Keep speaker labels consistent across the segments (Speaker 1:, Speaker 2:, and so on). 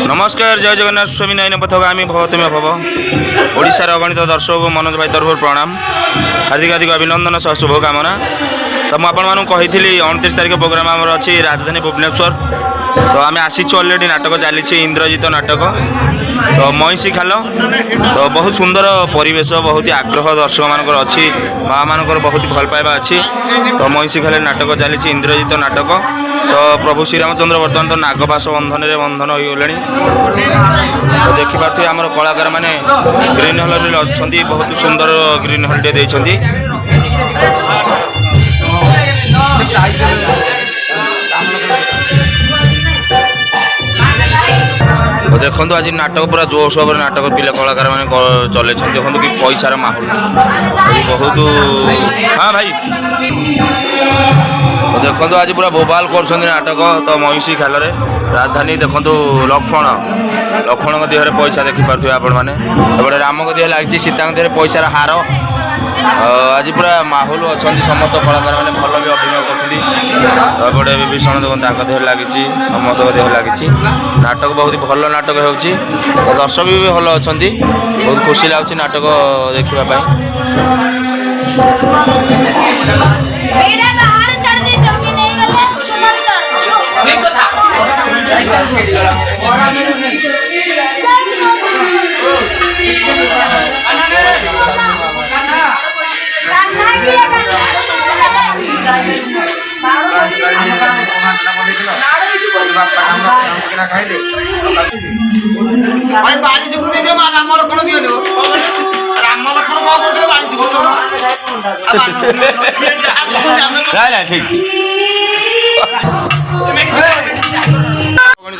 Speaker 1: नमस्कार जय जगन्नाथ स्वामी नयन पथगामी भवतमे भव ओडिशार अगणित दर्शक मनोज भाई तरफ प्रणाम हार्दिक हार्दिक अभिनंदन सह शुभकामना। तो मुझे कही 29 तारिख प्रोग्राम आमर अच्छी राजधानी भुवनेश्वर। तो आम आसीचु अलरेडी नाटक चली इंद्रजित नाटक तो महिषी खाल। तो बहुत सुंदर परिवेश बहुत ही आग्रह दर्शक मानकर अच्छी माँ मानकर बहुत भल पाइबा अच्छी। तो महिषी खाल नाटक चली इंद्रजित नाटक। तो प्रभु श्रीरामचंद्र बर्तमान तो नागपाश बंधन में बंधन हो गले। तो देखिए आम कलाकार मैंने ग्रीन हल अच्छा बहुत सुंदर ग्रीन हल टे देती। तो देखो आज नाटक पूरा जोश भाव नाटक पिला कलाकार मैंने चले देखो कि पैसार माहौल बहुत। हाँ भाई तो देखो आज पूरा बोबाल कर नाटक। तो महिषी खाल राजधानी देखो लक्ष्मण देहरे पैसा देखिपे आपण मैंने राम देह लगी सीता देह पैसार हार। आज पूरा माहौल अच्छा समस्त कलाकार मैंने भल भी अभिनय करते विभीषण देखो देह लगी समस्त देह लगी नाटक बहुत भल नाटक हो। दर्शक भी भल अच्छा बहुत खुशी लगुच नाटक देखापी।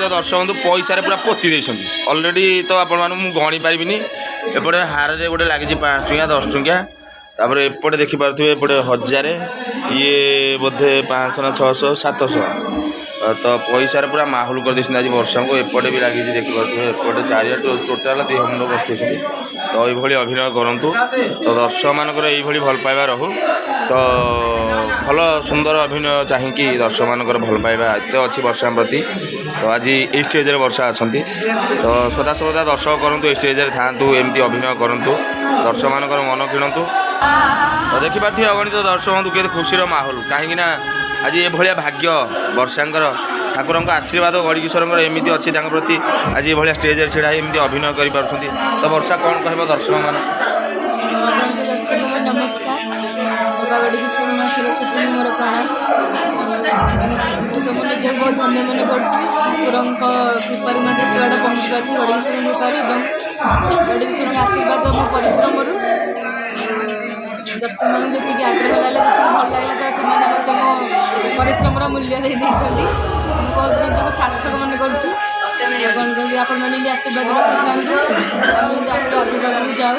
Speaker 1: दर्शक पैसा पूरा पोती देती अलरेडी। तो आपण गणी पारि एपटे हार गोटे लगी 5 टंकिया 10 टंकिया तापर एपटे देखिपे एपटे 1000 ये बोधे 500 ना 600 700। तो पैसार पूरा माहौल कर आज वर्षा को एपटे भी लगी देखिपे एपटे चारिया टोटाल 2 मुंड बसते। तो ये अभिनय करूँ तो दर्शक मानकर ये भल पाइबा रहू। तो भल सुंदर अभिनय चाहिए दर्शक मानकर भल पाइबा एत अच्छी वर्षा प्रति। तो आज ये स्टेज रे वर्षा अच्छा तो सदा सर्वदा दर्शक करूँ स्टेज रे था एमती अभिनय करूँ दर्शक मानकर मन किणतु। तो देखिपे अगणित दर्शक हूँ के खुशीर माहौल कहीं आज ये भाया भाग्य वर्षांकर ठाकुर आशीर्वाद गणकिशोर एमती अच्छी प्रति आज ये भाया स्टेज ढड़ा एमती अभिनय कर। तो वर्षा कौन कह दर्शक मान
Speaker 2: दर्शक नमस्कार गणकिशोर सरस्वती मोर प्रणाम। तो मुझे निजे बहुत धन्य मन कर कृपार मैं पहुँची पार्टी गणकिशोर कृपार गणकिशोर आशीर्वाद मो परिश्रम दर्शक मैंने जी आग्रह लगे जी भल लगे तो से मो परिश्रम मूल्य दे निजक सार्थक मन कर कौन कह आपण मैंने आशीर्वाद रखी था आगे आगे जाऊ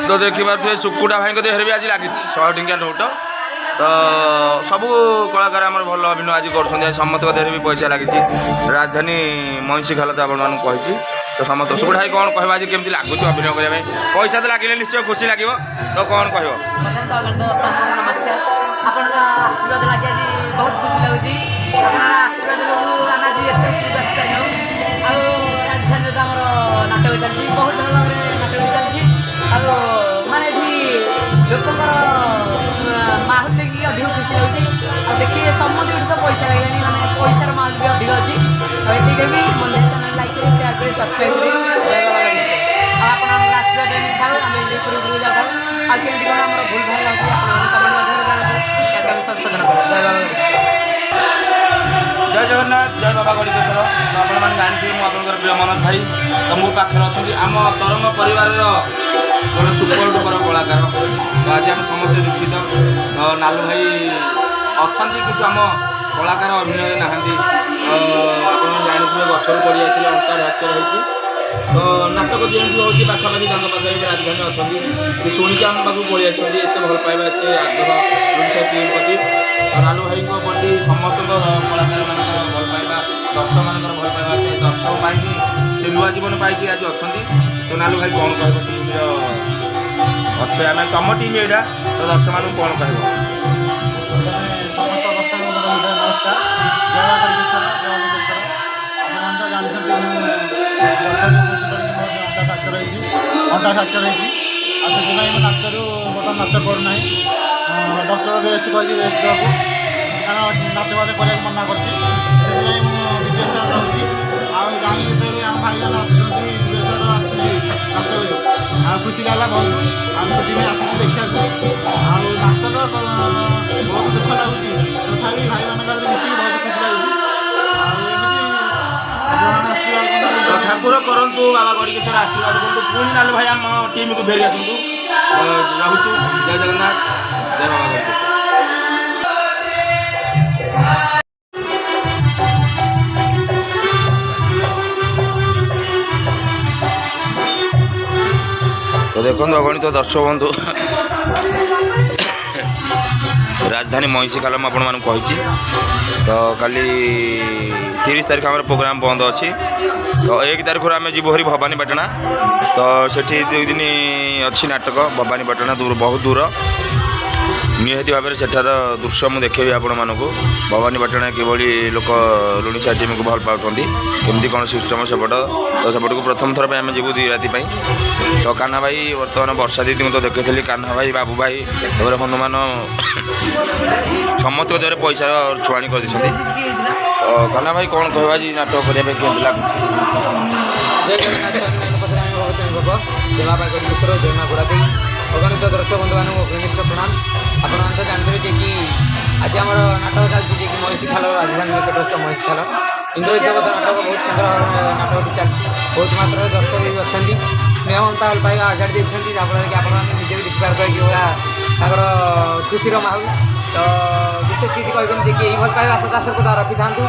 Speaker 1: तो देखिए सुकुटा भाई देहरे भी आज लगी 100 टंकिया नोट। तो सबू कलाकार आम भल अभिनय आज कर समस्त देहरे भी पैसा लगी राजधानी महिषी खाल। तो आपको तो समस्त सुकुटा भाई कौन कह आज केमती लगुच अभिनय करने पैसा तो लगे निश्चय खुशी लगे। तो कौन कह
Speaker 3: नमस्कार आपन आशीर्वाद लगे आज बहुत खुशी लगुच आशीर्वाद राजधानी नाटक चलती बहुत भल भाव नाटक चलती माने लोक माहौल देखिए अधिक खुशी लगे। देखिए समझ तो पैसा लगे मैंने पैसार माहौल भी अधिक अच्छी ये भी मन चैनल लाइक करें शेयर करें सब्सक्राइब करें आप आशीर्वाद था आम पूर्व जाऊ आमती कौन आम भूल भाल लगे कमेंट माध्यम जानते संशोधन करें।
Speaker 1: जय जगन्नाथ जय बाबा गणकिशोर। तो आपने जानते मुझे प्रिय मनोज भाई तो मो पाखे अच्छा आम तरंग परिवार गोटे सुपर डुपर कलाकार। तो आज आम समस्त दुखित नालू भाई अच्छा कि आम कलाकार अभिनय ना आप जानते गचर पड़ जाते अंता फ्राक्चर होती ତ ନାଟକ ଯେମିତି ହେଉଛି ପାଖାପାଖି ତାଙ୍କ ପାଖରେ ଏବେ ରାଜଧାନୀ ଅଛନ୍ତି ସେ ଶୁଣିକି ଆମ ପାଖକୁ ପଳେଇ ଆସିଛନ୍ତି ଏତେ ଭଲ ପାଇବା ଏତେ ଆଗ୍ରହ ଓଡ଼ିଶା ଟିମ୍ ପ୍ରତି ନାଲୁ ଭାଇଙ୍କ ପ୍ରତି ସମସ୍ତଙ୍କ କଳାକାରମାନଙ୍କର ଭଲ ପାଇବା ଦର୍ଶକମାନଙ୍କର ଭଲ ପାଇବା ସେ ଦର୍ଶକ ପାଇକି ସେ ନୂଆ ଜୀବନ ପାଇକି ଆଜି ଅଛନ୍ତି ତ ନାଲୁ ଭାଇ କ'ଣ କହିବ ଟିମ୍ର ଅଛେ ଆମେ ତମ ଟିମ୍ ଏଇଟା ତ ଦର୍ଶକମାନଙ୍କୁ କ'ଣ କହିବ?
Speaker 4: ସମସ୍ତ ଦର୍ଶକଙ୍କର ହୃଦୟ ନମସ୍କାର। ଜୟ କରିକେଶ୍ୱର ଜୟ ମନ୍ଦେଶ୍ୱର। ଆପଣମାନେ ତ ଜାଣିଛନ୍ତି ମୁଁ ଦର୍ଶକ ଖୁସି କରିକି ମୋର ଅଣ୍ଟା ଫ୍ରାକ୍ଚର ହେଇଛି ଆଉ ସେଥିପାଇଁ ମୁଁ ନାଚରୁ ବର୍ତ୍ତମାନ ନାଚ କରୁନାହିଁ। ଡକ୍ଟର ରେଷ୍ଟ କହିଛି ରେଷ୍ଟ ଦେବାକୁ କାରଣ ନାଚ ବାଦ କରିବାକୁ ମନା କରିଛି ସେଥିପାଇଁ ମୁଁ ବିଦେଶରେ ରହୁଛି। ଆଉ ଗାଁ ଯେତେବେଳେ ଆମ ଭାଇମାନେ ଆସୁଛନ୍ତି ବିଦେଶରୁ ଆସିଛନ୍ତି ନାଚକୁ ଆଉ ଖୁସି ଲାଗିଲା ବହୁତ ଆଉ ସେଥିପାଇଁ ଆସିଛି ଦେଖିବାକୁ। ଆଉ ନାଚ ତ ବହୁତ ଦୁଃଖ ଲାଗୁଛି ତଥାପି ଭାଇମାନଙ୍କର ମିଶିକି ବହୁତ ଖୁସି ଲାଗୁଛି। ଆଉ ଏମିତି ଆପଣମାନେ ଆଶୀର୍ବାଦ
Speaker 1: ଠାକୁର କରନ୍ତୁ ବାବା ଗଡ଼ିକେଶ୍ୱର ଆଶୀର୍ବାଦ କରନ୍ତୁ ପୁଣି ନାଲୁ ଭାଇ ଆମ ଟିମ୍କୁ ଫେରି ଆସନ୍ତୁ। ରହୁଛୁ ଜୟ ଜଗନ୍ନାଥ ଜୟ ବାବା ଗଡ଼ିକେଶ୍ୱର। ତ ଦେଖନ୍ତୁ ଅଗଣିତ ଦର୍ଶକ ବନ୍ଧୁ ରାଜଧାନୀ ମଇଁଷି ଖାଲ ମୁଁ ଆପଣମାନଙ୍କୁ କହିଛି ତ କାଲି 30 ତାରିଖ ଆମର ପ୍ରୋଗ୍ରାମ୍ ବନ୍ଦ ଅଛି ତ 1 ତାରିଖରୁ ଆମେ ଯିବୁ ହରି ଭବାନୀପାଟଣା ତ ସେଠି 2 ଦିନ ଅଛି ନାଟକ ଭବାନୀପାଟଣା ଦୂର ବହୁତ ଦୂର ନିହାତି ଭାବରେ ସେଠାର ଦୃଶ୍ୟ ମୁଁ ଦେଖେଇବି ଆପଣମାନଙ୍କୁ ଭବାନୀପାଟଣା କିଭଳି ଲୋକ ଲୁଣିସା ଟିମ୍କୁ ଭଲ ପାଉଛନ୍ତି କେମିତି କ'ଣ ସିଷ୍ଟମ୍ ସେପଟ ତ ସେପଟକୁ ପ୍ରଥମ ଥର ପାଇଁ ଆମେ ଯିବୁ 2 ରାତି ପାଇଁ ତ କାହ୍ନା ଭାଇ ବର୍ତ୍ତମାନ ବର୍ଷା ଦିଦିଙ୍କୁ ତ ଦେଖେଇଥିଲି କାହ୍ନା ଭାଇ ବାବୁ ଭାଇ ତାପରେ ହନୁମାନ ସମସ୍ତଙ୍କ ଦେହରେ ପଇସାର ଛୁଆଣି କରିଦେଇଛନ୍ତି ତ କାହ୍ନା ଭାଇ କ'ଣ କହିବା ଆଜି ନାଟକ କରିବା ପାଇଁ କେମିତି ଲାଗୁଛି?
Speaker 3: ଜୟ ଜଗନ୍ନାଥ ସ୍ୱାମୀମାନଙ୍କ ପାଖରେ ଆମେ ଭଗବତୀ ଭୋଗ ଜୟ ବାବା ଗଡ଼ିକେଶ୍ୱର ଜୟ ମା ଘୋଡ଼ା ଦେଇ ଅଗଣିତ ଦର୍ଶକ ବନ୍ଧୁମାନଙ୍କୁ ଘନିଷ୍ଠ ପ୍ରଣାମ। ଆପଣମାନେ ତ ଜାଣିଥିବେ ଯେ କି ଆଜି ଆମର ନାଟକ ଚାଲିଛି ଯେ କି ମଇଁଷି ଖାଲ ରାଜଧାନୀ ନିକଟସ୍ଥ ମଇଁଷି ଖାଲ ଇନ୍ଦ୍ରଜିତ ବଧ ନାଟକ ବହୁତ ସୁନ୍ଦର ଭାବରେ ନାଟକଟି ଚାଲିଛି ବହୁତ ମାତ୍ରାରେ ଦର୍ଶକ ବି ଅଛନ୍ତି ସ୍ନେହ ମମତା ଭଲ ପାଇବା ଆଜାଡ଼ି ଦେଇଛନ୍ତି ଯାହାଫଳରେ କି ଆପଣମାନେ ନିଜେ ବି ଦେଖିପାରୁଥିବେ କି ଭଳିଆ ତାଙ୍କର ଖୁସିର ମାହୋଲ ତ ବିଶେଷ କିଛି କହିବେନି ଯେ କି ଏହି ଭଲ ପାଇବା ସଦାସର୍ବଦା ରଖିଥାନ୍ତୁ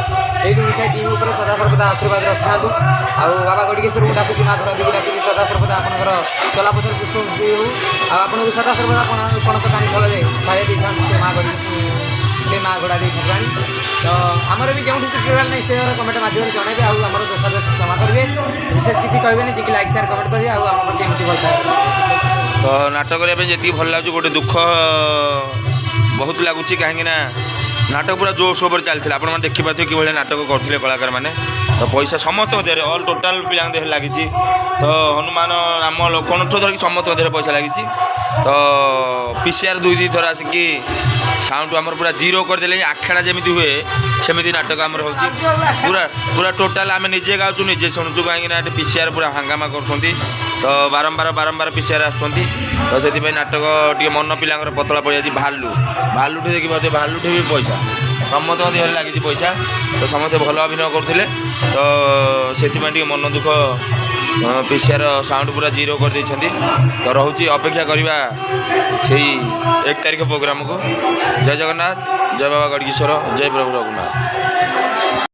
Speaker 3: ଏଇ ଲୁଣିସାହି ଟିମ୍ ଉପରେ ସଦାସର୍ବଦା ଆଶୀର୍ବାଦ ରଖିଥାନ୍ତୁ ଆଉ ବାବା ଗଡ଼ିକେଶ୍ୱରଙ୍କୁ ଡାକୁଛି ମା ଘୋଡ଼ା ଦେବୀ ଡାକୁଛି ସଦାସର୍ବଦା ଆପଣଙ୍କର ଚଲାପଥରେ ପୁଷ୍ପଶ୍ରୀ ହେଉ ଆଉ ଆପଣଙ୍କୁ ସଦାସର୍ବଦା ପଣତ କାନି ତଳରେ ଛାୟା ଦେଇଥାନ୍ତି ସେ ମା ଘୋଡ଼ା ଦେଇ ଠାକୁରାଣୀ ତ ଆମର ବି ଯେଉଁଠି ତ୍ରୁଟି ରହିଲା ନାହିଁ ସେ କମେଣ୍ଟ ମାଧ୍ୟମରେ ଜଣାଇବେ ଆଉ ଆମର ଦୋଷାଦୋଷ କ୍ଷମା କରିବେ ବିଶେଷ କିଛି କହିବେନି ଯେ କି ଲାଇକ୍ ସେୟାର କମେଣ୍ଟ କରିବେ ଆଉ ଆମ ପ୍ରତି ଏମିତି ଭଲ ପାଇବେ।
Speaker 1: ତ ନାଟକ କରିବା ପାଇଁ ଯେତିକି ଭଲ ଲାଗୁଛି ଗୋଟେ ଦୁଃଖ ବହୁତ ଲାଗୁଛି କାହିଁକିନା ନାଟକ ପୁରା ଜୋର ସୋରରେ ଚାଲିଥିଲା ଆପଣମାନେ ଦେଖିପାରୁଥିବେ କିଭଳି ନାଟକ କରୁଥିଲେ କଳାକାରମାନେ ତ ପଇସା ସମସ୍ତଙ୍କ ଦେହରେ ଅଲ୍ ଟୋଟାଲ୍ ପିଲାଙ୍କ ଦେହରେ ଲାଗିଛି ତ ହନୁମାନ ରାମ ଲୋକଙ୍କଠୁ ଧରିକି ସମସ୍ତଙ୍କ ଦେହରେ ପଇସା ଲାଗିଛି ତ PCR 2 ଥର ଆସିକି ସାଉଣ୍ଡ ଆମର ପୁରା ଜିରୋ କରିଦେଲେ ଆଖେଡ଼ା ଯେମିତି ହୁଏ ସେମିତି ନାଟକ ଆମର ହେଉଛି ପୁରା ଟୋଟାଲ୍ ଆମେ ନିଜେ ଗାଉଛୁ ନିଜେ ଶୁଣୁଛୁ କାହିଁକିନା ଏଠି PCR ପୁରା ହାଙ୍ଗାମା କରୁଛନ୍ତି ତ ବାରମ୍ବାର PCR ଆସୁଛନ୍ତି ତ ସେଥିପାଇଁ ନାଟକ ଟିକେ ମନ ପିଲାଙ୍କର ପତଳା ପଡ଼ିଯାଇଛି ଭାଲୁଠି ଦେଖିପାରୁଥିବେ ଭାଲୁଠି ବି ପଇସା ସମସ୍ତଙ୍କ ଦେହରେ ଲାଗିଛି ପଇସା ତ ସମସ୍ତେ ଭଲ ଅଭିନୟ କରୁଥିଲେ ତ ସେଥିପାଇଁ ଟିକେ ମନ ଦୁଃଖ PCR ସାଉଣ୍ଡ ପୁରା ଜିରୋ କରିଦେଇଛନ୍ତି ତ ରହୁଛି ଅପେକ୍ଷା କରିବା ସେଇ 1 ତାରିଖ ପ୍ରୋଗ୍ରାମକୁ ଜୟ ଜଗନ୍ନାଥ ଜୟ ବାବା ଗଡ଼ିକେଶ୍ୱର ଜୟ ପ୍ରଭୁ ରଘୁନାଥ।